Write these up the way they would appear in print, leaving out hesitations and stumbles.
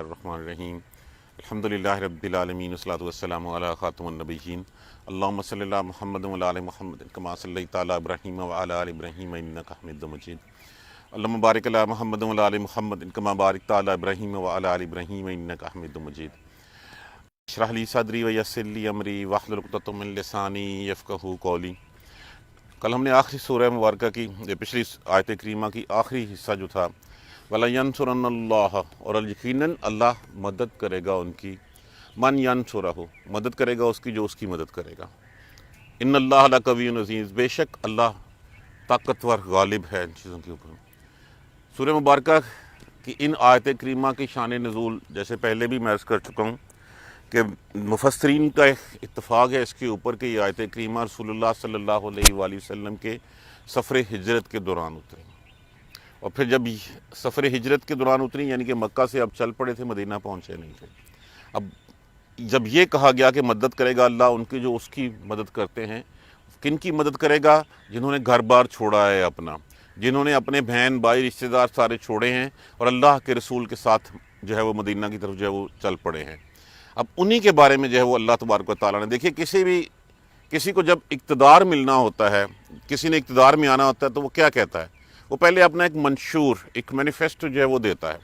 الرحمن الرحیم الحمدللہ رب العالمین والصلاۃ والسلام علی خاتم النبیین اللہم صلی علی محمد وعلی آل محمد کما صلیت علی ابراہیم وعلی آل ابراہیم انک حمید مجید اللہم بارک علی محمد وعلی آل محمد کما بارکت علی ابراہیم وعلی آل ابراہیم انک حمید مجید اشرح لی صدری ویسر لی امری واحلل عقدۃ من لسانی یفقہوا قولی۔ کل ہم نے آخری سورہ مبارکہ کی پچھلی آیت کریمہ کی آخری حصہ جو تھا وَلَيَنْصُرَنَّ اللَّهَ، اور یقیناً اللہ مدد کرے گا ان کی، من ینصرہ، مدد کرے گا اس کی جو اس کی مدد کرے گا۔ ان اللہ لقوی عزیز، بے شک اللہ طاقتور غالب ہے ان چیزوں کے اوپر۔ سورہ مبارکہ کی ان آیت کریمہ کی شان نزول جیسے پہلے بھی میں عرض کر چکا ہوں کہ مفسرین کا اتفاق ہے اس کے اوپر کہ یہ آیت کریمہ رسول اللہ صلی اللہ علیہ وآلہ وسلم کے سفر ہجرت کے دوران اتری، اور پھر جب سفر ہجرت کے دوران اتری یعنی کہ مکہ سے اب چل پڑے تھے، مدینہ پہنچے نہیں تھے۔ اب جب یہ کہا گیا کہ مدد کرے گا اللہ ان کی جو اس کی مدد کرتے ہیں، کن کی مدد کرے گا؟ جنہوں نے گھر بار چھوڑا ہے اپنا، جنہوں نے اپنے بہن بھائی رشتہ دار سارے چھوڑے ہیں اور اللہ کے رسول کے ساتھ جو ہے وہ مدینہ کی طرف جو ہے وہ چل پڑے ہیں۔ اب انہی کے بارے میں جو ہے وہ اللہ تبارک و تعالیٰ نے، دیکھیے کسی کو جب اقتدار ملنا ہوتا ہے، کسی نے اقتدار میں آنا ہوتا ہے تو وہ کیا کہتا ہے؟ وہ پہلے اپنا ایک منشور، ایک مینیفیسٹو جو ہے وہ دیتا ہے۔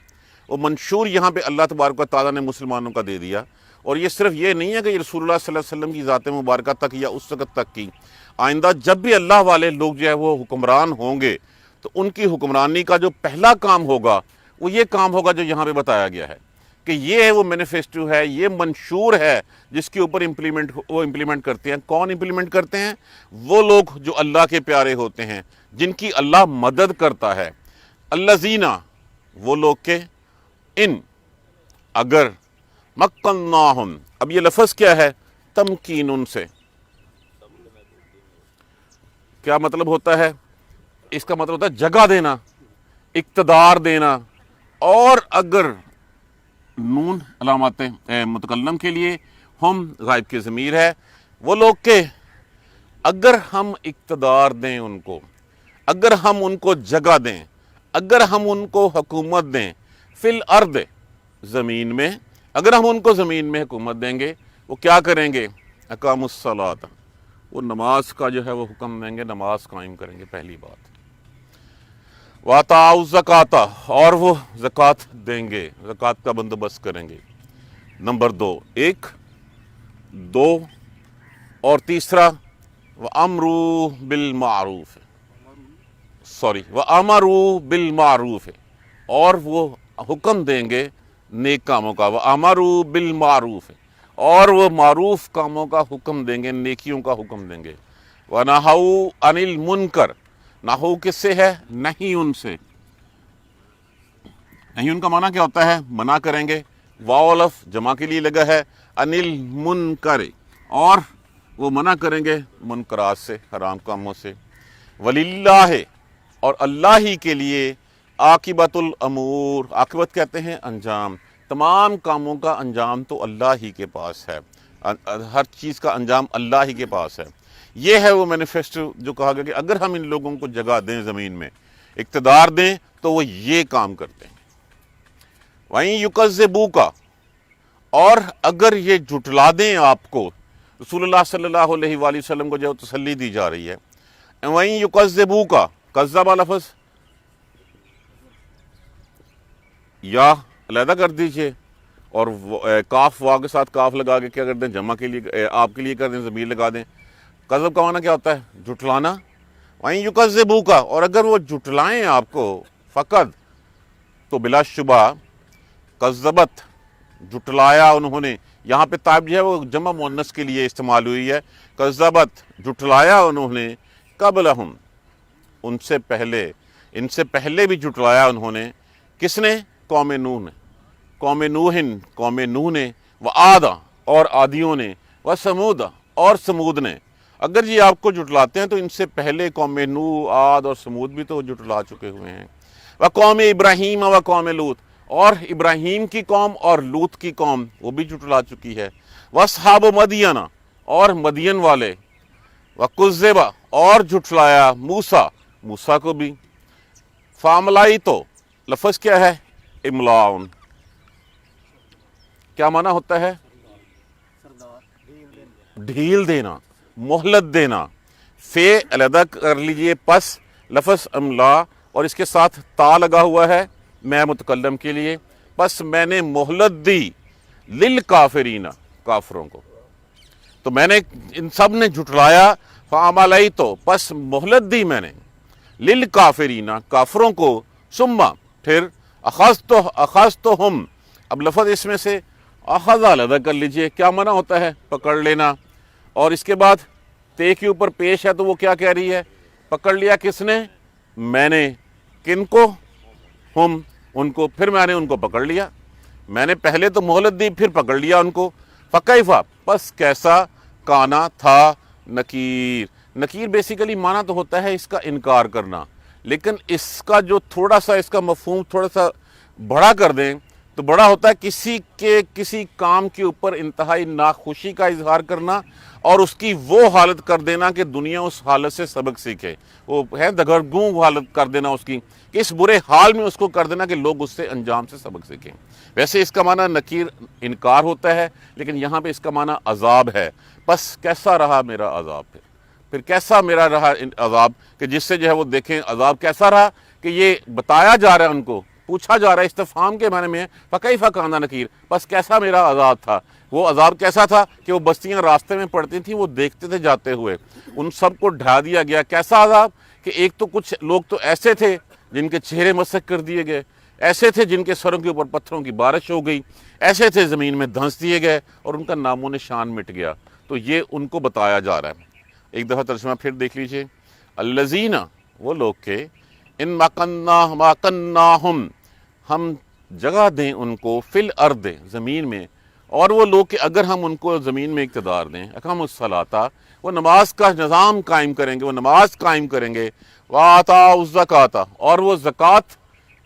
وہ منشور یہاں پہ اللہ تبارک و تعالیٰ نے مسلمانوں کا دے دیا، اور یہ صرف یہ نہیں ہے کہ یہ رسول اللہ صلی اللہ علیہ وسلم کی ذات مبارکہ تک یا اس وقت تک کی، آئندہ جب بھی اللہ والے لوگ جو ہے وہ حکمران ہوں گے تو ان کی حکمرانی کا جو پہلا کام ہوگا وہ یہ کام ہوگا جو یہاں پہ بتایا گیا ہے کہ یہ ہے وہ مینیفیسٹو ہے، یہ منشور ہے جس کے اوپر امپلیمنٹ کرتے ہیں۔ کون امپلیمنٹ کرتے ہیں؟ وہ لوگ جو اللہ کے پیارے ہوتے ہیں، جن کی اللہ مدد کرتا ہے۔ الذین، وہ لوگ کے، ان، اگر، مکناہم، اب یہ لفظ کیا ہے؟ تمکین، ان سے کیا مطلب ہوتا ہے؟ اس کا مطلب ہوتا ہے جگہ دینا، اقتدار دینا، اور اگر نون علامات متکلم کے لیے، ہم غائب کی ضمیر ہے، وہ لوگ کے اگر ہم اقتدار دیں ان کو، اگر ہم ان کو جگہ دیں، اگر ہم ان کو حکومت دیں، فی الارض، زمین میں، اگر ہم ان کو زمین میں حکومت دیں گے، وہ کیا کریں گے؟ اقاموا الصلاۃ، وہ نماز کا جو ہے وہ حکم دیں گے، نماز قائم کریں گے، پہلی بات۔ وَآتَاءُ الزَّکَاۃَ، اور وہ زکوٰۃ دیں گے، زکوٰۃ کا بندوبست کریں گے۔ نمبر 2، 1، 2، اور تیسرا وَأَمْرُوا بِالْمَعْرُوفِ، وَأَمَرُوا بِالْمَعْرُوفِ، اور وہ حکم دیں گے نیک کاموں کا، وَأَمَرُوا بِالْمَعْرُوفِ، اور وہ معروف کاموں کا حکم دیں گے، نیکیوں کا حکم دیں گے۔ وَنَہَوْا عَنِ الْمُنکَرِ، نہو کس سے ہے؟ نہیں ان سے۔ نہیں ان کا معنی کیا ہوتا ہے؟ منع کریں گے، واو الف جمع کے لیے لگا ہے، انل منکر، اور وہ منع کریں گے منکرات سے، حرام کاموں سے۔ وللہ، اور اللہ ہی کے لیے، عاقبۃ الامور، عاقبت کہتے ہیں انجام، تمام کاموں کا انجام تو اللہ ہی کے پاس ہے، ہر چیز کا انجام اللہ ہی کے پاس ہے۔ یہ ہے وہ مینیفیسٹو جو کہا گیا کہ اگر ہم ان لوگوں کو جگہ دیں، زمین میں اقتدار دیں، تو وہ یہ کام کرتے ہیں۔ وَإِن يُكَذِّبُوكَ، اور اگر یہ جھٹلا دیں آپ کو، رسول اللہ صلی اللہ علیہ وآلہ وسلم کو جو تسلی دی جا رہی ہے۔ وَإِن يُكَذِّبُوكَ، کذبہ لفظ یا علیحدہ کر دیجئے، اور کاف واو کے ساتھ کاف لگا کے کیا کر دیں؟ جمع کے لیے، آپ کے لیے کر دیں، ضمیر لگا دیں۔ کذب کا معنی کیا ہوتا ہے؟ جھٹلانا۔ وَإِن يُكَذِّبُوكَ، اور اگر وہ جھٹلائیں آپ کو، فقط، تو بلا شبہ، کذبت، جھٹلایا انہوں نے، یہاں پہ تائب جو ہے وہ جمع مؤنث کے لیے استعمال ہوئی ہے، کذبت، جھٹلایا انہوں نے، قبلہم، ان سے پہلے بھی جھٹلایا انہوں نے۔ کس نے؟ قوم نوح نے، قوم نوح نے، وعاد، اور عادیوں نے، وثمود، اور سمود نے۔ اگر یہ آپ کو جھٹلاتے ہیں تو ان سے پہلے قوم نوح، عاد اور سمود بھی تو جھٹلا چکے ہوئے ہیں۔ وقوم ابراہیم وقوم لوط، اور ابراہیم کی قوم اور لوط کی قوم وہ بھی جھٹلا چکی ہے۔ واصحاب مدین، اور مدین والے۔ وکذب، اور جھٹلایا موسیٰ کو بھی۔ فاملائی، تو لفظ کیا ہے؟ املاؤن، کیا معنی ہوتا ہے؟ ڈھیل دینا، مہلت دینا. فے علیحدہ کر لیجئے، پس لفظ املا اور اس کے ساتھ تا لگا ہوا ہے میں متکلم کے لیے. پس میں نے مہلت دی للکافرین، کافروں کو. تو میں نے ان سب نے جھٹلایا، فعملیت، پس مہلت دی میں نے، للکافرین، کافروں کو، ثم، پھر، اخذتہم، اب لفظ اس میں سے اخذ علیحدہ کر لیجئے، کیا معنی ہوتا ہے؟ پکڑ لینا. اور اس کے بعد تے کے اوپر پیش ہے تو وہ کیا کہہ رہی ہے؟ پکڑ لیا کس نے؟ میں نے. کن کو؟ ہم، ان کو. پھر میں نے ان کو پکڑ لیا. میں نے پہلے تو مہلت دی، پھر پکڑ لیا ان کو. فکیفا، پس کیسا، کانا، تھا، نکیر. نکیر بیسیکلی معنی تو ہوتا ہے اس کا انکار کرنا، لیکن اس کا جو تھوڑا سا اس کا مفہوم تھوڑا سا بڑا کر دیں تو بڑا ہوتا ہے کسی کام کے اوپر انتہائی ناخوشی کا اظہار کرنا اور اس کی وہ حالت کر دینا کہ دنیا اس حالت سے سبق سیکھے. وہ ہے دگرگوں حالت کر دینا اس کی، کہ اس برے حال میں اس کو کر دینا کہ لوگ اس سے انجام سے سبق سیکھیں. ویسے اس کا معنی نکیر انکار ہوتا ہے، لیکن یہاں پہ اس کا معنی عذاب ہے. بس کیسا رہا میرا عذاب، پھر کیسا میرا رہا عذاب، کہ جس سے جو ہے وہ دیکھیں عذاب کیسا رہا، کہ یہ بتایا جا رہا ہے ان کو، پوچھا جا رہا ہے، استفہام کے معنی میں ہے فکیف کان نکیر، بس کیسا میرا عذاب تھا. وہ عذاب کیسا تھا کہ وہ بستیاں راستے میں پڑتی تھیں، وہ دیکھتے تھے جاتے ہوئے، ان سب کو ڈھا دیا گیا. کیسا عذاب کہ ایک تو کچھ لوگ تو ایسے تھے جن کے چہرے مسخ کر دیے گئے، ایسے تھے جن کے سروں کے اوپر پتھروں کی بارش ہو گئی، ایسے تھے زمین میں دھنس دیے گئے اور ان کا نام و نشان مٹ گیا. تو یہ ان کو بتایا جا رہا ہے. ایک دفعہ ترجمہ پھر دیکھ لیجئے. الذین، وہ لوگ کے، ان مکناہم، ہم جگہ دیں ان کو، فی الارض، زمین میں، اور وہ لوگ کہ اگر ہم ان کو زمین میں اقتدار دیں، اقاموا الصلاۃ، وہ نماز کا نظام قائم کریں گے، وہ نماز قائم کریں گے، وآتاؤا الزکوٰۃ، اور وہ زکوٰۃ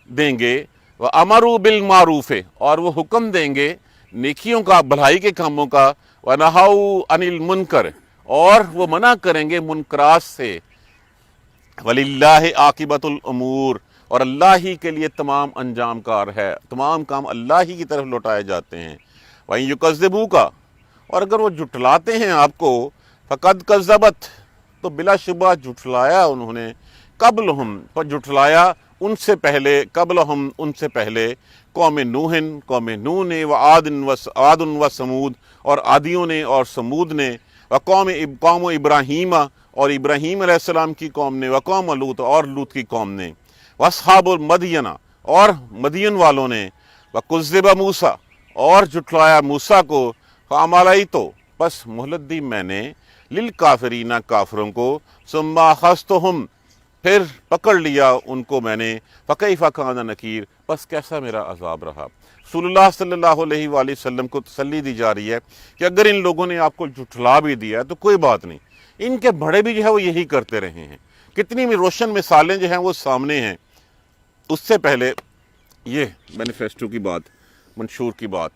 دیں گے، وامروا بالمعروف، اور وہ حکم دیں گے نیکیوں کا، بھلائی کے کاموں کا، ونہوا عن المنکر، اور وہ منع کریں گے منکرات سے، وللہ عاقبۃ الامور، اور اللہ ہی کے لیے تمام انجام کار ہے، تمام کام اللہ ہی کی طرف لوٹائے جاتے ہیں. وَإِن يُكَذِّبُوكَ، اور اگر وہ جھٹلاتے ہیں آپ کو، فَقَدْ كَذَّبَتْ، تو بلا شبہ جھٹلایا انہوں نے، قبلہم، پر جھٹلایا ان سے پہلے، قبلہم، ان سے پہلے، قوم نوح، قوم نوح نے، وعاد و سمود، اور عادیوں نے اور سمود نے، قوم ابراہیم، اور ابراہیم علیہ السلام کی قوم نے، وقوم لوط، اور لوط کی قوم نے، واصحاب المدین، اور مدین والوں نے، وکذب موسیٰ، اور جھٹلایا موسیٰ کو، فعملیت، پس مہلت دی میں نے، للکافرین، کافروں کو، ثم اخذتہم، پھر پکڑ لیا ان کو میں نے، فکیف کان نکیر، پس کیسا میرا عذاب رہا. رسول اللہ صلی اللہ علیہ وآلہ وسلم کو تسلی دی جا رہی ہے کہ اگر ان لوگوں نے آپ کو جھٹلا بھی دیا ہے تو کوئی بات نہیں، ان کے بڑے بھی جو ہے وہ یہی کرتے رہے ہیں. کتنی بھی روشن مثالیں جو ہیں وہ سامنے ہیں. اس سے پہلے یہ مینیفیسٹو کی بات، منشور کی بات،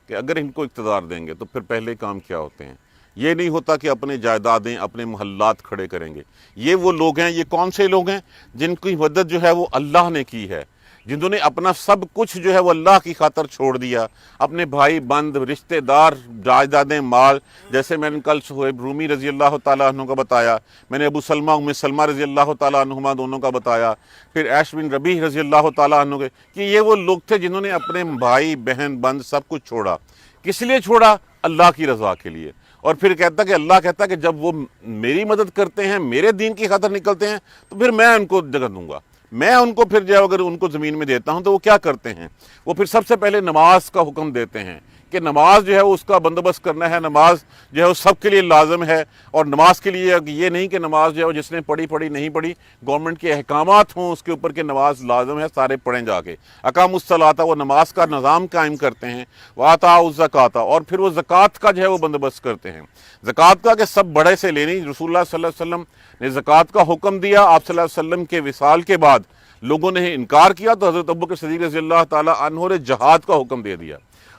کہ اگر ان کو اقتدار دیں گے تو پھر پہلے کام کیا ہوتے ہیں. یہ نہیں ہوتا کہ اپنے جائیدادیں، اپنے محلات کھڑے کریں گے. یہ وہ لوگ ہیں، یہ کون سے لوگ ہیں؟ جن کی مدد جو ہے وہ اللہ نے کی ہے، جنہوں نے اپنا سب کچھ جو ہے وہ اللہ کی خاطر چھوڑ دیا، اپنے بھائی بند، رشتہ دار، جائیدادیں، مال. جیسے میں نے کل صہیب رومی رضی اللہ تعالیٰ عنہ کا بتایا، میں نے ابو سلمہ ام سلمہ رضی اللہ تعالیٰ عنہما دونوں کا بتایا، پھر عیش بن ربیع رضی اللہ تعالیٰ عنہ کے، کہ یہ وہ لوگ تھے جنہوں نے اپنے بھائی بہن بند سب کچھ چھوڑا. کس لیے چھوڑا؟ اللہ کی رضا کے لیے. اور پھر کہتا کہ اللہ کہتا کہ جب وہ میری مدد کرتے ہیں، میرے دین کی خاطر نکلتے ہیں، تو پھر میں ان کو جگہ دوں گا. میں ان کو پھر جو ہے اگر ان کو زمین میں دیتا ہوں تو وہ کیا کرتے ہیں؟ وہ پھر سب سے پہلے نماز کا حکم دیتے ہیں کہ نماز جو ہے اس کا بندوبست کرنا ہے، نماز جو ہے وہ سب کے لیے لازم ہے. اور نماز کے لیے یہ نہیں کہ نماز جو ہے جس نے پڑھی نہیں پڑھی، گورنمنٹ کے احکامات ہوں اس کے اوپر کہ نماز لازم ہے، سارے پڑھیں جا کے. اقاموا الصلاۃ، وہ نماز کا نظام قائم کرتے ہیں. وآتاؤا الزکوٰۃ، اور پھر وہ زکوٰۃ کا جو ہے وہ بندوبست کرتے ہیں. زکوٰۃ کا کہ سب بڑے سے لینی. رسول اللہ صلی اللہ علیہ وسلم نے زکوٰۃ کا حکم دیا. آپ صلی اللہ علیہ وسلم کے وصال کے بعد لوگوں نے انکار کیا تو حضرت ابوبکر صدیق رضی اللہ تعالیٰ عنہ نے جہاد کا حکم دے دیا.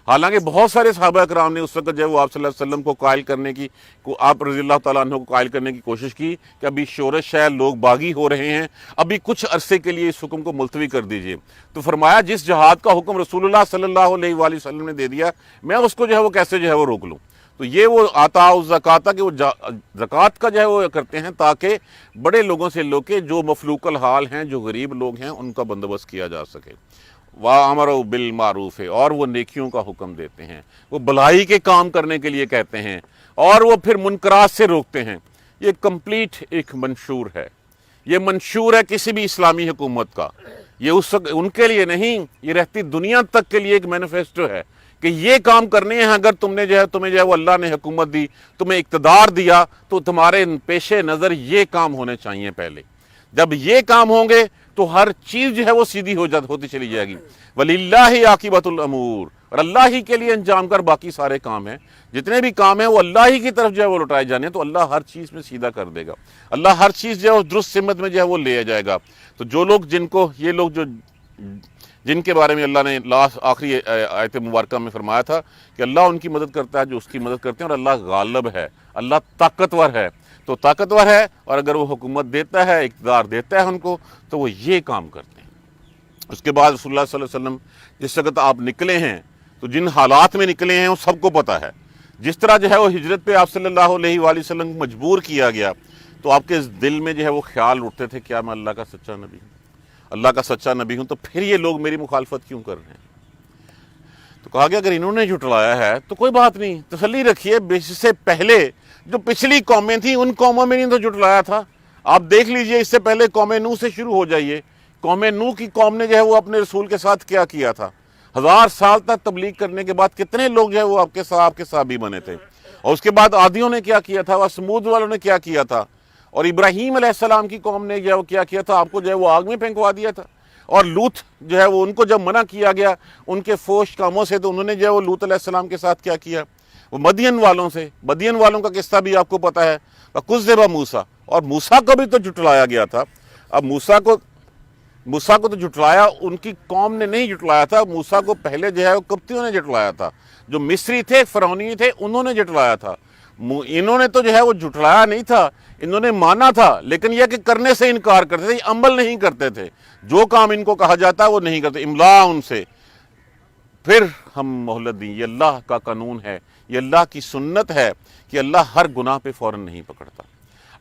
حالانکہ بہت سارے صحابہ کرام نے اس وقت جو ہے وہ آپ صلی اللہ علیہ وسلم کو قائل کرنے کی آپ رضی اللہ تعالیٰ عنہ کو قائل کرنے کی کوشش کی کہ ابھی شورش ہے، لوگ باغی ہو رہے ہیں، ابھی کچھ عرصے کے لیے اس حکم کو ملتوی کر دیجئے۔ تو فرمایا جس جہاد کا حکم رسول اللہ صلی اللہ علیہ وآلہ وسلم نے دے دیا، میں اس کو جو ہے وہ کیسے جو ہے وہ روک لوں؟ تو یہ وہ آتا الزکوٰۃ کہ وہ زکوٰۃ کا جو ہے وہ کرتے ہیں تاکہ بڑے لوگوں سے لو کے جو مفلوق الحال ہیں، جو غریب لوگ ہیں، ان کا بندوبست کیا جا سکے۔ وَأَمَرُوا بِالْمَعْرُوفِ، اور وہ نیکیوں کا حکم دیتے ہیں، وہ بھلائی کے کام کرنے کے لیے کہتے ہیں، اور وہ پھر منکرات سے روکتے ہیں۔ یہ کمپلیٹ ایک منشور ہے، یہ منشور ہے کسی بھی اسلامی حکومت کا، یہ اس وقت ان کے لیے نہیں، یہ رہتی دنیا تک کے لیے ایک مینیفیسٹو ہے کہ یہ کام کرنے ہیں۔ اگر تمہیں جو ہے وہ اللہ نے حکومت دی، تمہیں اقتدار دیا، تو تمہارے پیش نظر یہ کام ہونے چاہیے پہلے۔ جب یہ کام ہوں گے تو ہر چیز جو ہے وہ سیدھی ہوتی چلی جائے گی۔ وَلِلَّهِ عَاقِبَةُ الْأُمُورِ، اور اللہ ہی کے لیے انجام کر باقی سارے کام ہیں، جتنے بھی کام ہیں وہ اللہ ہی کی طرف جو ہے وہ لوٹائے جانے ہیں، تو اللہ ہر چیز میں سیدھا کر دے گا، اللہ ہر چیز جو ہے درست سمت میں جو ہے وہ لے جائے گا۔ تو جو لوگ جن کے بارے میں اللہ نے آخری آیت مبارکہ میں فرمایا تھا کہ اللہ ان کی مدد کرتا ہے جو اس کی مدد کرتے ہیں، اور اللہ غالب ہے، اللہ طاقتور ہے، تو طاقتور ہے، اور اگر وہ حکومت دیتا ہے، اقتدار دیتا ہے ان کو، تو وہ یہ کام کرتے ہیں۔ اس کے بعد رسول اللہ صلی اللہ علیہ وسلم جس وقت آپ نکلے ہیں تو جن حالات میں نکلے ہیں وہ سب کو پتہ ہے۔ جس طرح جو ہے وہ ہجرت پہ آپ صلی اللہ علیہ وآلہ وسلم کو مجبور کیا گیا، تو آپ کے دل میں جو ہے وہ خیال اٹھتے تھے کیا میں اللہ کا سچا نبی ہوں، اللہ کا سچا نبی ہوں، تو پھر یہ لوگ میری مخالفت کیوں کر رہے ہیں؟ تو کہا گیا اگر انہوں نے جھٹلایا ہے تو کوئی بات نہیں، تسلی رکھیے، اس سے پہلے جو پچھلی قومیں تھیں ان قوموں میں نہیں تو جھٹلایا تھا۔ آپ دیکھ لیجئے، اس سے پہلے قوم نوح سے شروع ہو جائیے، قوم نوح کی قوم نے جو ہے وہ اپنے رسول کے ساتھ کیا کیا تھا؟ 1000 سال تک تبلیغ کرنے کے بعد کتنے لوگ جو ہے وہ آپ کے صحابی بنے تھے، اور اس کے بعد عادیوں نے کیا کیا تھا، اور سمود والوں نے کیا کیا تھا، اور ابراہیم علیہ السلام کی قوم نے جو ہے وہ کیا کیا تھا، آپ کو جو ہے وہ آگ میں پھینکوا دیا تھا۔ اور لوط جو ہے وہ ان کو جب منع کیا گیا ان کے فوش کاموں سے، تو انہوں نے جو ہے وہ لوط علیہ السلام کے ساتھ کیا کیا؟ وہ مدین والوں کا قصہ بھی آپ کو پتہ ہے، وَكُذِّبَ مُوسیٰ، اور موسیٰ کو بھی تو جھٹلایا گیا تھا۔ اب موسیٰ کو تو جھٹلایا ان کی قوم نے نہیں جھٹلایا تھا، موسیٰ کو پہلے جو ہے وہ قبطیوں نے جھٹلایا تھا، جو مصری تھے، فرعونی تھے، انہوں نے جھٹلایا تھا۔ انہوں نے تو جو ہے وہ جھٹلایا نہیں تھا، انہوں نے مانا تھا، لیکن یہ کہ کرنے سے انکار کرتے تھے، عمل نہیں کرتے تھے، جو کام ان کو کہا جاتا ہے وہ نہیں کرتے، املا ان سے۔ پھر ہم مہلت دیں، یہ اللہ کا قانون ہے، یہ اللہ کی سنت ہے کہ اللہ ہر گناہ پہ فوراً نہیں پکڑتا۔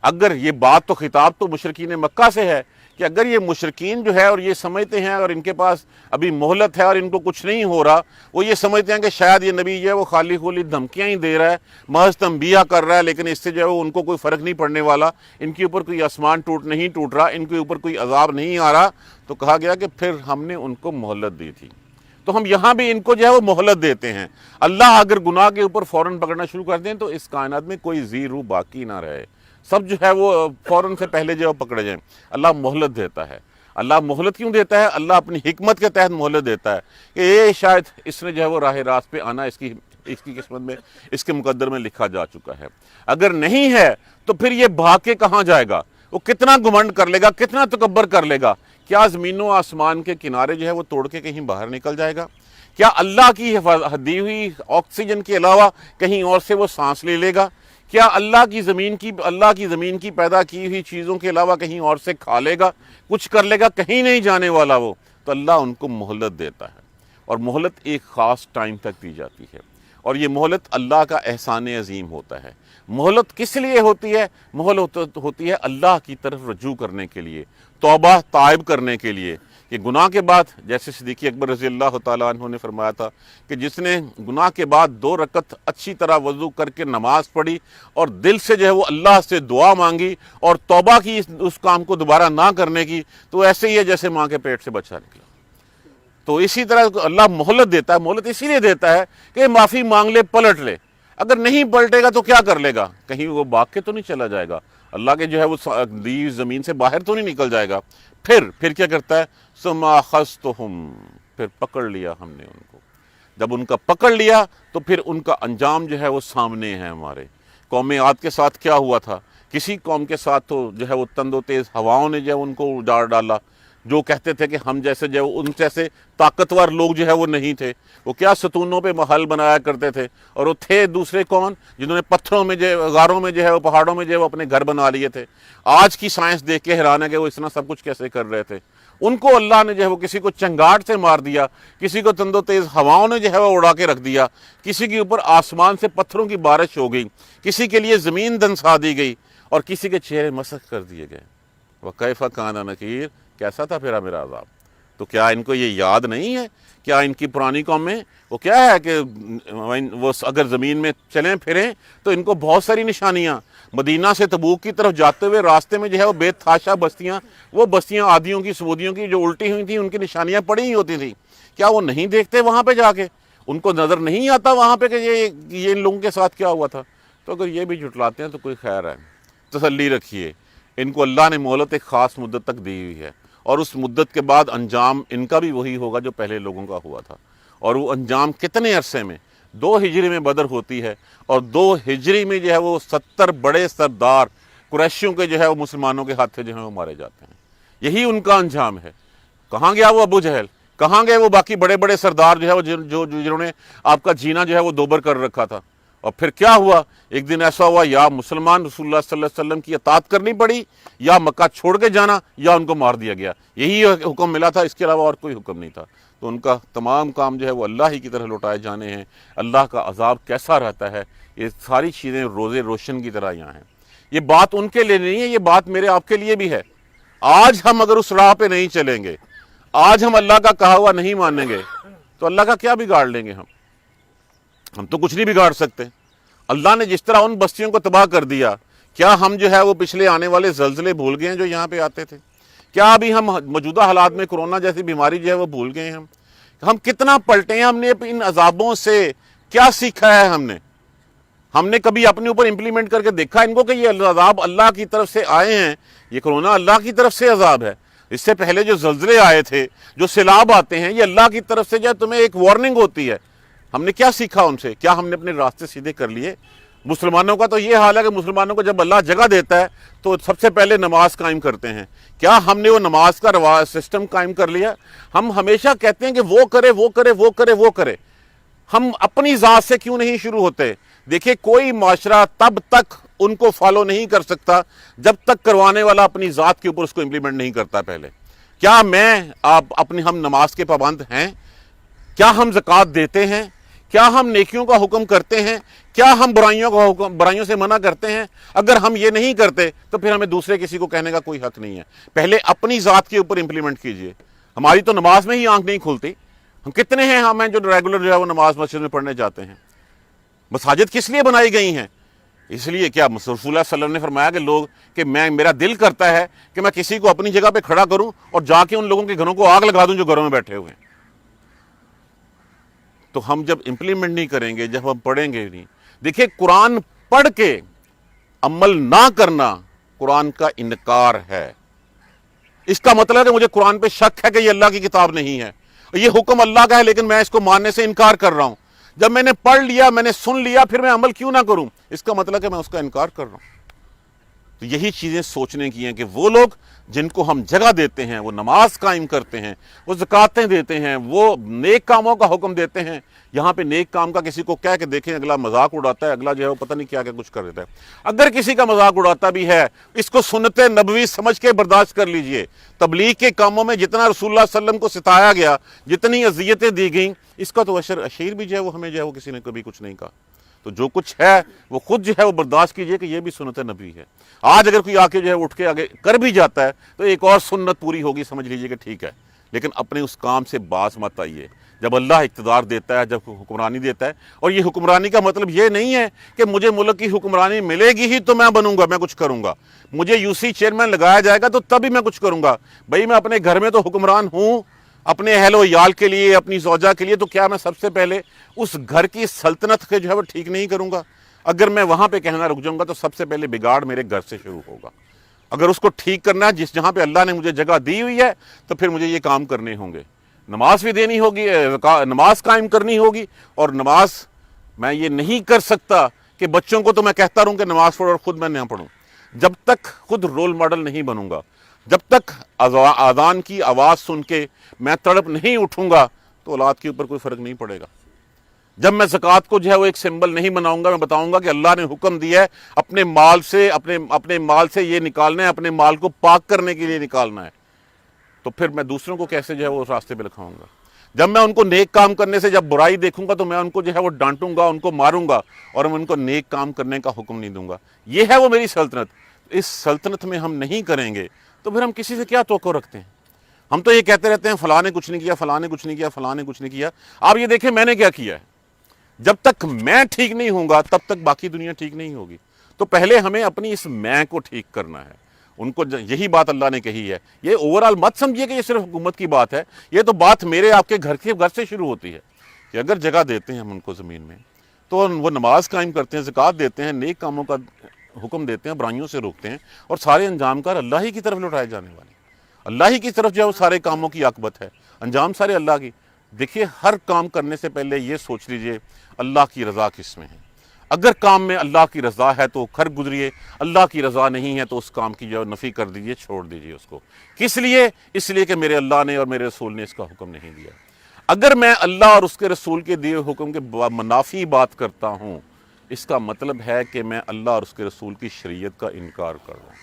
اگر یہ بات تو خطاب تو مشرکین مکہ سے ہے کہ اگر یہ مشرکین جو ہے اور یہ سمجھتے ہیں اور ان کے پاس ابھی مہلت ہے اور ان کو کچھ نہیں ہو رہا، وہ یہ سمجھتے ہیں کہ شاید یہ نبی جو ہے وہ خالی دھمکیاں ہی دے رہا ہے، محض تنبیہ کر رہا ہے، لیکن اس سے جو ہے وہ ان کو کوئی فرق نہیں پڑنے والا، ان کے اوپر کوئی آسمان نہیں ٹوٹ رہا، ان کے اوپر کوئی عذاب نہیں آ رہا، تو کہا گیا کہ پھر ہم نے ان کو مہلت دی تھی، تو ہم یہاں بھی ان کو جو ہے وہ مہلت دیتے ہیں۔ اللہ اگر گناہ کے اوپر فوراً پکڑنا شروع کر دیں تو اس کائنات میں کوئی ذی روح باقی نہ رہے، سب جو ہے وہ فوراً سے پہلے جو ہے پکڑے جائیں۔ اللہ مہلت دیتا ہے۔ اللہ مہلت کیوں دیتا ہے؟ اللہ اپنی حکمت کے تحت مہلت دیتا ہے کہ یہ شاید اس نے جو ہے وہ راہ راست پہ آنا اس کی قسمت میں، اس کے مقدر میں لکھا جا چکا ہے۔ اگر نہیں ہے تو پھر یہ بھاگ کے کہاں جائے گا؟ وہ کتنا گھمنڈ کر لے گا، کتنا تکبر کر لے گا؟ کیا زمین و آسمان کے کنارے جو ہے وہ توڑ کے کہیں باہر نکل جائے گا؟ کیا اللہ کی دی ہوئی آکسیجن کے علاوہ کہیں اور سے وہ سانس لے لے گا؟ کیا اللہ کی زمین کی پیدا کی ہوئی چیزوں کے علاوہ کہیں اور سے کھا لے گا، کچھ کر لے گا؟ کہیں نہیں جانے والا وہ۔ تو اللہ ان کو مہلت دیتا ہے، اور مہلت ایک خاص ٹائم تک دی جاتی ہے، اور یہ مہلت اللہ کا احسان عظیم ہوتا ہے۔ مہلت کس لیے ہوتی ہے؟ مہلت ہوتی ہے اللہ کی طرف رجوع کرنے کے لیے، توبہ طائب کرنے کے لیے، کہ گناہ کے بعد، جیسے صدیق اکبر رضی اللہ تعالیٰ عنہ نے فرمایا تھا کہ جس نے گناہ کے بعد 2 رکعت اچھی طرح وضو کر کے نماز پڑھی اور دل سے جو ہے وہ اللہ سے دعا مانگی اور توبہ کی اس کام کو دوبارہ نہ کرنے کی، تو ایسے ہی ہے جیسے ماں کے پیٹ سے بچہ نکلا۔ تو اسی طرح اللہ مہلت دیتا ہے، مہلت اسی لیے دیتا ہے کہ معافی مانگ لے، پلٹ لے۔ اگر نہیں پلٹے گا تو کیا کر لے گا؟ کہیں وہ بھاگ کے تو نہیں چلا جائے گا، اللہ کے جو ہے وہ دی زمین سے باہر تو نہیں نکل جائے گا۔ پھر کیا کرتا ہے؟ ثم اخذتہم، پھر پکڑ لیا ہم نے ان کو۔ جب ان کا پکڑ لیا تو پھر ان کا انجام جو ہے وہ سامنے ہے ہمارے۔ قوم عاد کے ساتھ کیا ہوا تھا؟ کسی قوم کے ساتھ تو جو ہے وہ تند و تیز ہواؤں نے جو ہے ان کو اجاڑ ڈالا، جو کہتے تھے کہ ہم جیسے جو ان جیسے طاقتور لوگ جو ہے وہ نہیں تھے، وہ کیا ستونوں پہ محل بنایا کرتے تھے، اور وہ تھے دوسرے کون، جنہوں نے پتھروں میں غاروں میں جو ہے وہ پہاڑوں میں جو ہے وہ اپنے گھر بنا لیے تھے۔ آج کی سائنس دیکھ کے حیران ہے کہ وہ اتنا سب کچھ کیسے کر رہے تھے۔ ان کو اللہ نے جو ہے وہ کسی کو چنگاٹ سے مار دیا، کسی کو تند و تیز ہواؤں نے جو ہے وہ اڑا کے رکھ دیا، کسی کے اوپر آسمان سے پتھروں کی بارش ہو گئی، کسی کے لیے زمین دنسا دی گئی، اور کسی کے چہرے مسخ کر دیے گئے۔ وَكَيْفَ كَانَ نَكِيرٌ، کیسا تھا پھر میرا عذاب۔ تو کیا ان کو یہ یاد نہیں ہے؟ کیا ان کی پرانی قوم میں وہ کیا ہے کہ وہ اگر زمین میں چلیں پھریں تو ان کو بہت ساری نشانیاں، مدینہ سے تبوک کی طرف جاتے ہوئے راستے میں جو ہے وہ بے تحاشا بستیاں، وہ بستیاں عادیوں کی سمودیوں کی جو الٹی ہوئی تھیں، ان کی نشانیاں پڑی ہی ہوتی تھیں۔ کیا وہ نہیں دیکھتے وہاں پہ جا کے؟ ان کو نظر نہیں آتا وہاں پہ کہ یہ ان لوگوں کے ساتھ کیا ہوا تھا؟ تو اگر یہ بھی جھٹلاتے ہیں تو کوئی خیر ہے، تسلی رکھیے، ان کو اللہ نے مہلت ایک خاص مدت تک دی ہوئی ہے، اور اس مدت کے بعد انجام ان کا بھی وہی ہوگا جو پہلے لوگوں کا ہوا تھا۔ اور وہ انجام کتنے عرصے میں؟ 2 ہجری میں بدر ہوتی ہے، اور 2 ہجری میں جو ہے وہ 70 بڑے سردار قریشیوں کے جو ہے وہ مسلمانوں کے ہاتھ سے جو ہے وہ مارے جاتے ہیں۔ یہی ان کا انجام ہے۔ کہاں گیا وہ ابو جہل؟ کہاں گئے وہ باقی بڑے بڑے سردار جو ہے وہ جنہوں نے آپ کا جینا جو ہے وہ دوبر کر رکھا تھا؟ اور پھر کیا ہوا؟ ایک دن ایسا ہوا یا مسلمان رسول اللہ صلی اللہ علیہ وسلم کی اطاعت کرنی پڑی، یا مکہ چھوڑ کے جانا، یا ان کو مار دیا گیا۔ یہی حکم ملا تھا، اس کے علاوہ اور کوئی حکم نہیں تھا۔ تو ان کا تمام کام جو ہے وہ اللہ ہی کی طرح لوٹائے جانے ہیں۔ اللہ کا عذاب کیسا رہتا ہے، یہ ساری چیزیں روزے روشن کی طرح یہاں ہیں۔ یہ بات ان کے لیے نہیں ہے، یہ بات میرے آپ کے لیے بھی ہے۔ آج ہم اگر اس راہ پہ نہیں چلیں گے، آج ہم اللہ کا کہا ہوا نہیں مانیں گے، تو اللہ کا کیا بگاڑ لیں گے ہم تو کچھ نہیں بگاڑ سکتے۔ اللہ نے جس طرح ان بستیوں کو تباہ کر دیا، کیا ہم جو ہے وہ پچھلے آنے والے زلزلے بھول گئے ہیں جو یہاں پہ آتے تھے؟ کیا ابھی ہم موجودہ حالات میں کرونا جیسی بیماری جو ہے وہ بھول گئے ہیں؟ ہم کتنا پلٹے ہیں؟ ہم نے ان عذابوں سے کیا سیکھا ہے؟ ہم نے کبھی اپنے اوپر امپلیمنٹ کر کے دیکھا ان کو کہ یہ عذاب اللہ کی طرف سے آئے ہیں، یہ کرونا اللہ کی طرف سے عذاب ہے؟ اس سے پہلے جو زلزلے آئے تھے، جو سیلاب آتے ہیں، یہ اللہ کی طرف سے جو تمہیں ایک وارننگ ہوتی ہے۔ ہم نے کیا سیکھا ان سے؟ کیا ہم نے اپنے راستے سیدھے کر لیے؟ مسلمانوں کا تو یہ حال ہے کہ مسلمانوں کو جب اللہ جگہ دیتا ہے تو سب سے پہلے نماز قائم کرتے ہیں۔ کیا ہم نے وہ نماز کا سسٹم قائم کر لیا؟ ہم ہمیشہ کہتے ہیں کہ وہ کرے وہ کرے وہ کرے وہ کرے، ہم اپنی ذات سے کیوں نہیں شروع ہوتے؟ دیکھیں، کوئی معاشرہ تب تک ان کو فالو نہیں کر سکتا جب تک کروانے والا اپنی ذات کے اوپر اس کو امپلیمنٹ نہیں کرتا پہلے۔ کیا ہم نماز کے پابند ہیں؟ کیا ہم زکوٰۃ دیتے ہیں؟ کیا ہم نیکیوں کا حکم کرتے ہیں؟ کیا ہم برائیوں سے منع کرتے ہیں؟ اگر ہم یہ نہیں کرتے تو پھر ہمیں دوسرے کسی کو کہنے کا کوئی حق نہیں ہے۔ پہلے اپنی ذات کے اوپر امپلیمنٹ کیجئے۔ ہماری تو نماز میں ہی آنکھ نہیں کھلتی۔ ہم کتنے ہیں ہمیں جو ریگولر جو ہے وہ نماز مسجد میں پڑھنے جاتے ہیں؟ مساجد کس لیے بنائی گئی ہیں؟ اس لیے کیا رسول اللہ صلی اللہ علیہ وسلم نے فرمایا کہ میرا دل کرتا ہے کہ میں کسی کو اپنی جگہ پہ کھڑا کروں اور جا کے ان لوگوں کے گھروں کو آگ لگا دوں جو گھروں میں بیٹھے ہوئے ہیں۔ تو ہم جب امپلیمنٹ نہیں کریں گے، جب ہم پڑھیں گے نہیں، دیکھیں قرآن پڑھ کے عمل نہ کرنا قرآن کا انکار ہے۔ اس کا مطلب ہے کہ مجھے قرآن پہ شک ہے کہ یہ اللہ کی کتاب نہیں ہے، یہ حکم اللہ کا ہے لیکن میں اس کو ماننے سے انکار کر رہا ہوں۔ جب میں نے پڑھ لیا، میں نے سن لیا، پھر میں عمل کیوں نہ کروں؟ اس کا مطلب ہے کہ میں اس کا انکار کر رہا ہوں۔ تو یہی چیزیں سوچنے کی ہیں کہ وہ لوگ جن کو ہم جگہ دیتے ہیں، وہ نماز قائم کرتے ہیں، وہ زکاتیں دیتے ہیں، وہ نیک کاموں کا حکم دیتے ہیں۔ یہاں پہ نیک کام کا کسی کو کہہ کہ دیکھیں اگلا مذاق اڑاتا ہے، اگلا جو ہے وہ پتہ نہیں کیا کیا کچھ کر دیتا ہے۔ اگر کسی کا مذاق اڑاتا بھی ہے، اس کو سنت نبوی سمجھ کے برداشت کر لیجئے۔ تبلیغ کے کاموں میں جتنا رسول اللہ صلی اللہ علیہ وسلم کو ستایا گیا، جتنی اذیتیں دی گئیں، اس کا تو اشیر بھی جو ہے وہ ہمیں جو ہے وہ کسی نے کبھی کچھ نہیں کہا۔ تو جو کچھ ہے وہ خود جو ہے وہ برداشت کیجئے کہ یہ بھی سنت نبی ہے۔ آج اگر کوئی آ کے جو ہے اٹھ کے آگے کر بھی جاتا ہے تو ایک اور سنت پوری ہوگی، سمجھ لیجئے کہ ٹھیک ہے، لیکن اپنے اس کام سے باز مت آئیے۔ جب اللہ اقتدار دیتا ہے، جب حکمرانی دیتا ہے، اور یہ حکمرانی کا مطلب یہ نہیں ہے کہ مجھے ملک کی حکمرانی ملے گی ہی تو میں بنوں گا، میں کچھ کروں گا، مجھے UC چیئرمین لگایا جائے گا تو تبھی میں کچھ کروں گا۔ بھائی میں اپنے گھر میں تو حکمران ہوں، اپنے اہل و عیال کے لیے، اپنی زوجہ کے لیے، تو کیا میں سب سے پہلے اس گھر کی سلطنت کے جو ہے وہ ٹھیک نہیں کروں گا؟ اگر میں وہاں پہ کہنا رک جاؤں گا تو سب سے پہلے بگاڑ میرے گھر سے شروع ہوگا۔ اگر اس کو ٹھیک کرنا ہے جہاں پہ اللہ نے مجھے جگہ دی ہوئی ہے، تو پھر مجھے یہ کام کرنے ہوں گے۔ نماز بھی دینی ہوگی، نماز قائم کرنی ہوگی، اور نماز میں یہ نہیں کر سکتا کہ بچوں کو تو میں کہتا رہوں کہ نماز پڑھو اور خود میں نہ پڑھوں۔ جب تک خود رول ماڈل نہیں بنوں گا، جب تک اذان کی آواز سن کے میں تڑپ نہیں اٹھوں گا تو اولاد کے اوپر کوئی فرق نہیں پڑے گا۔ جب میں زکوٰۃ کو جو ہے وہ ایک سمبل نہیں بناؤں گا، میں بتاؤں گا کہ اللہ نے حکم دیا ہے اپنے مال سے یہ نکالنا ہے، اپنے مال کو پاک کرنے کے لیے نکالنا ہے، تو پھر میں دوسروں کو کیسے جو ہے وہ راستے پہ لکھاؤں گا؟ جب میں ان کو نیک کام کرنے سے جب برائی دیکھوں گا تو میں ان کو جو ہے وہ ڈانٹوں گا، ان کو ماروں گا، اور میں ان کو نیک کام کرنے کا حکم نہیں دوں گا۔ یہ ہے وہ میری سلطنت۔ اس سلطنت میں ہم نہیں کریں گے تو پھر ہم کسی سے کیا توقع رکھتے ہیں؟ ہم تو یہ کہتے رہتے ہیں فلاں نے کچھ نہیں کیا، فلاں نے کچھ نہیں کیا، فلاں نے کچھ نہیں کیا۔ آپ یہ دیکھیں میں نے کیا کیا ہے۔ جب تک میں ٹھیک نہیں ہوں گا تب تک باقی دنیا ٹھیک نہیں ہوگی۔ تو پہلے ہمیں اپنی اس میں کو ٹھیک کرنا ہے۔ ان کو یہی بات اللہ نے کہی ہے۔ یہ اوورال مت سمجھیے کہ یہ صرف حکومت کی بات ہے، یہ تو بات میرے آپ کے گھر سے شروع ہوتی ہے کہ اگر جگہ دیتے ہیں ہم ان کو زمین میں تو وہ نماز قائم کرتے ہیں، زکوٰۃ دیتے ہیں، نیک کاموں کا حکم دیتے ہیں، برائیوں سے روکتے ہیں، اور سارے انجام کار اللہ ہی کی طرف لوٹائے جانے والے ہیں۔ اللہ ہی کی طرف جو ہے وہ سارے کاموں کی عاقبت ہے، انجام سارے اللہ کی۔ دیکھیے ہر کام کرنے سے پہلے یہ سوچ لیجئے اللہ کی رضا کس میں ہے۔ اگر کام میں اللہ کی رضا ہے تو کر گزریے، اللہ کی رضا نہیں ہے تو اس کام کی جو نفی کر دیجئے، چھوڑ دیجئے اس کو۔ کس لیے؟ اس لیے کہ میرے اللہ نے اور میرے رسول نے اس کا حکم نہیں دیا۔ اگر میں اللہ اور اس کے رسول کے دیے حکم کے منافی بات کرتا ہوں، اس کا مطلب ہے کہ میں اللہ اور اس کے رسول کی شریعت کا انکار کر رہا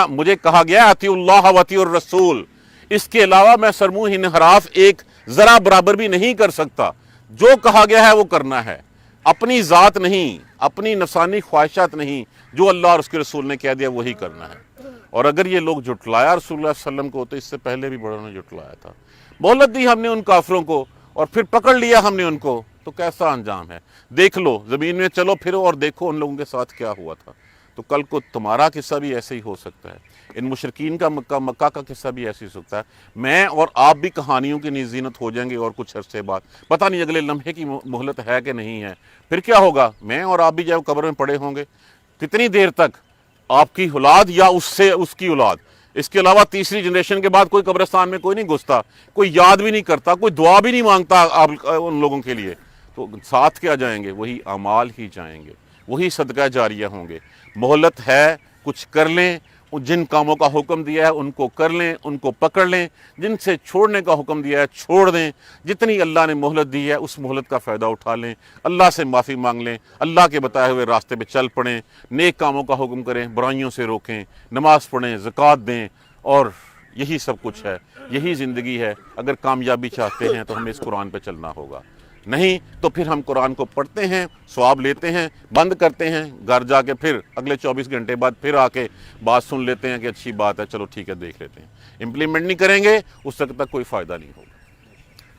ہوں۔ مجھے کہا گیا اطیعوا اللہ و اطیعوا الرسول، اس کے علاوہ میں سرمنہ انحراف ایک ذرا برابر بھی نہیں کر سکتا۔ جو کہا گیا ہے وہ کرنا ہے، اپنی ذات نہیں، اپنی نفسانی خواہشات نہیں، جو اللہ اور اس کے رسول نے کہہ دیا وہی کرنا ہے۔ اور اگر یہ لوگ جھٹلایا رسول اللہ صلی اللہ علیہ وسلم کو تو اس سے پہلے بھی بڑوں نے جھٹلایا تھا۔ مہلت دی ہم نے ان کافروں کو اور پھر پکڑ لیا ہم نے ان کو، تو کیسا انجام ہے؟ دیکھ لو، زمین میں چلو پھرو اور دیکھو ان لوگوں کے ساتھ کیا ہوا تھا۔ تو کل کو تمہارا قصہ بھی ایسے ہی ہو سکتا ہے، ان مشرکین کا مکہ کا قصہ بھی ایسے ہی ہو سکتا ہے۔ میں اور آپ بھی کہانیوں کی زینت ہو جائیں گے اور کچھ عرصے بعد، پتہ نہیں اگلے لمحے کی مہلت ہے کہ نہیں ہے، پھر کیا ہوگا؟ میں اور آپ بھی جب قبر میں پڑے ہوں گے، کتنی دیر تک آپ کی اولاد یا اس کی اولاد، اس کے علاوہ تیسری جنریشن کے بعد کوئی قبرستان میں کوئی نہیں گھستا، کوئی یاد بھی نہیں کرتا، کوئی دعا بھی نہیں مانگتا آپ ان لوگوں کے لیے، تو ساتھ کیا جائیں گے؟ وہی اعمال ہی جائیں گے، وہی صدقہ جاریہ ہوں گے۔ مہلت ہے، کچھ کر لیں، جن کاموں کا حکم دیا ہے ان کو کر لیں، ان کو پکڑ لیں، جن سے چھوڑنے کا حکم دیا ہے چھوڑ دیں، جتنی اللہ نے مہلت دی ہے اس مہلت کا فائدہ اٹھا لیں، اللہ سے معافی مانگ لیں، اللہ کے بتائے ہوئے راستے پہ چل پڑیں، نیک کاموں کا حکم کریں، برائیوں سے روکیں، نماز پڑھیں، زکوٰۃ دیں، اور یہی سب کچھ ہے، یہی زندگی ہے۔ اگر کامیابی چاہتے ہیں تو ہمیں اس قرآن پہ چلنا ہوگا، نہیں تو پھر ہم قرآن کو پڑھتے ہیں، ثواب لیتے ہیں، بند کرتے ہیں، گھر جا کے پھر اگلے 24 گھنٹے بعد پھر آ کے بات سن لیتے ہیں کہ اچھی بات ہے، چلو ٹھیک ہے دیکھ لیتے ہیں، امپلیمنٹ نہیں کریں گے، اس وقت تک کوئی فائدہ نہیں ہوگا۔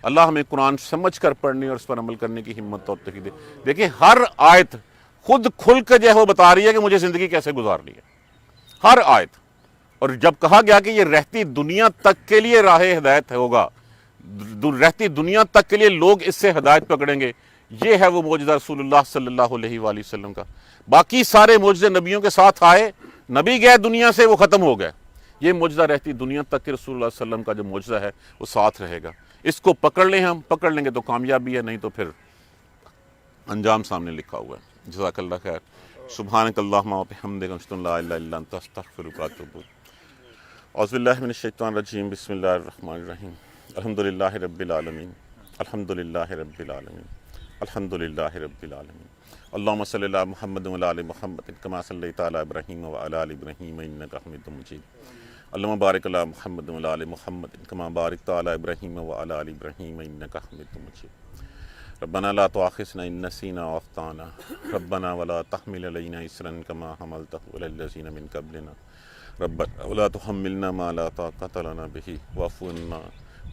اللہ ہمیں قرآن سمجھ کر پڑھنے اور اس پر عمل کرنے کی ہمت اور توفیق دے۔ دیکھیں ہر آیت خود کھل کے جو ہے وہ بتا رہی ہے کہ مجھے زندگی کیسے گزارنی ہے، ہر آیت۔ اور جب کہا گیا کہ یہ رہتی دنیا تک کے لیے راہ ہدایت ہوگا، رہتی دنیا تک کے لیے لوگ اس سے ہدایت پکڑیں گے، یہ ہے وہ معجزہ رسول اللہ صلی اللہ علیہ وآلہ وسلم کا۔ باقی سارے معجزے نبیوں کے ساتھ آئے، نبی گئے دنیا سے، وہ ختم ہو گئے۔ یہ معجزہ رہتی دنیا تک کے رسول اللہ صلی اللہ علیہ وسلم کا جو معجزہ ہے وہ ساتھ رہے گا۔ اس کو پکڑ لیں، ہم پکڑ لیں گے تو کامیابی ہے، نہیں تو پھر انجام سامنے لکھا ہوا ہے۔ جزاک اللہ خیر۔ سبحانک اللہم و بحمدک، اشہد ان لا الہ الا انت، استغفرک و اتوب الیک۔ اعوذ باللہ من الشیطان الرجیم، بسم اللہ الرحمن الرحیم۔ الحمدللہ رب العالمین، الحمدللہ رب العالمین، الحمدللہ رب العالمین۔ اللہم صلی علی محمد و علی آل محمد کما صلیت علی ابراہیم و علی آل ابراہیم انک حمید مجید۔ اللہم بارک علی محمد و علی آل محمد کما بارکت علی ابراہیم و علی آل ابراہیم انک حمید مجید۔ ربنا لا تؤاخذنا ان نسینا او اخطأنا، ربنا ولا تحمل علینا اصرا کما حملتہ علی الذین من قبلنا، ربنا ولا تحملنا ما لا طاقۃ لنا به واعف عنا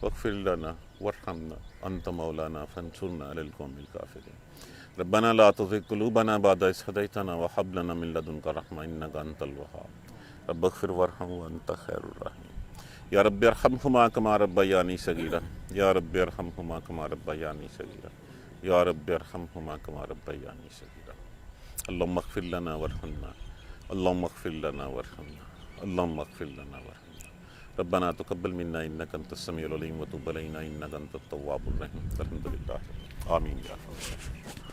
واغفر لنا وارحمنا انت مولانا فانصرنا علی القوم الکافرین۔ ربنا لا تزغ قلوبنا بعد إذ هديتنا وهب لنا من لدنك رحمة إنك أنت الوهاب، رب اغفر وارحم وأنت خير الراحمين۔ یا رب ارحمهما كما ربياني صغيرا، یا رب ارحمهما كما ربياني صغيرا، یا رب ارحمهما كما ربياني صغيرا۔ اللهم اغفر لنا وارحمنا، اللهم اغفر لنا وارحمنا، اللهم اغفر لنا وارحمنا۔ ربنا تقبل منا انك انت السميع العليم وتب علينا انك انت التواب الرحيم۔ الحمد لله، آمين یا رب۔